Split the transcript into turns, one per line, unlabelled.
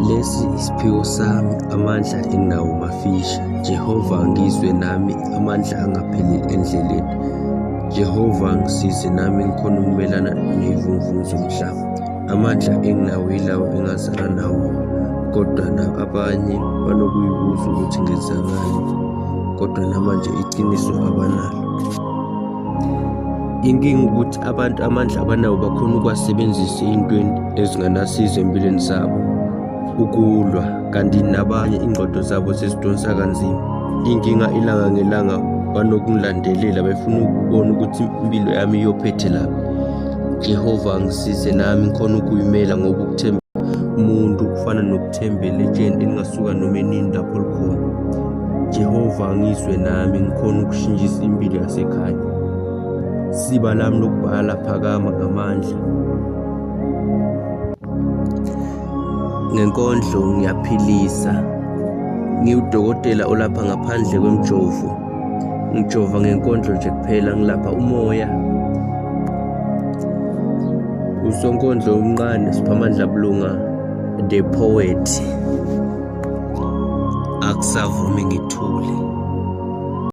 Lesi isiphiwo sami, amandla enginawo mafisha. Jehova ngizwe nami, amandla angapheleli endleleni. Jehova ngisize nami ngikhona ukumelana ney'vunguvungu zomhlaba. Amandla enginawo yilawo engazalwa nawo, kodwa abanye banokuyibuza ukuthi ngenzani, kodwa namanje iqiniso abanalo. Inkinga ukuthi abantu amandla abanawo bakhona ukuwasebenzisa ey'ntweni ezinganasizo empilweni zabo, ukulwa, kanti nabanye ingqondo zabo sezidonsa kanzima. Inkinga ilanga ngelanga banokungilandelela befuna ukubona ukuthi impilo yami iyophethe lapho. Jehova ngisize nami ngikhona ukuyimela, ngoba ukuthemba umuntu kufana nokuthembela etsheni elingasuka noma enini lapho likhona. Jehova ngizwe nami ngikhona ukushintshisa impilo yasekhaya. Siba lami lokubhala phakama ngamandla. Ngenkondlo ngiyaphilisa, ngiwudokotela olapha ngaphandle kwemjovo. Ngijova ngenkondlo nje kuphela, ngilapha umoya. Usonkondlo omncane Siphamandla Bulunga, the poet. Akusavumi ngithule.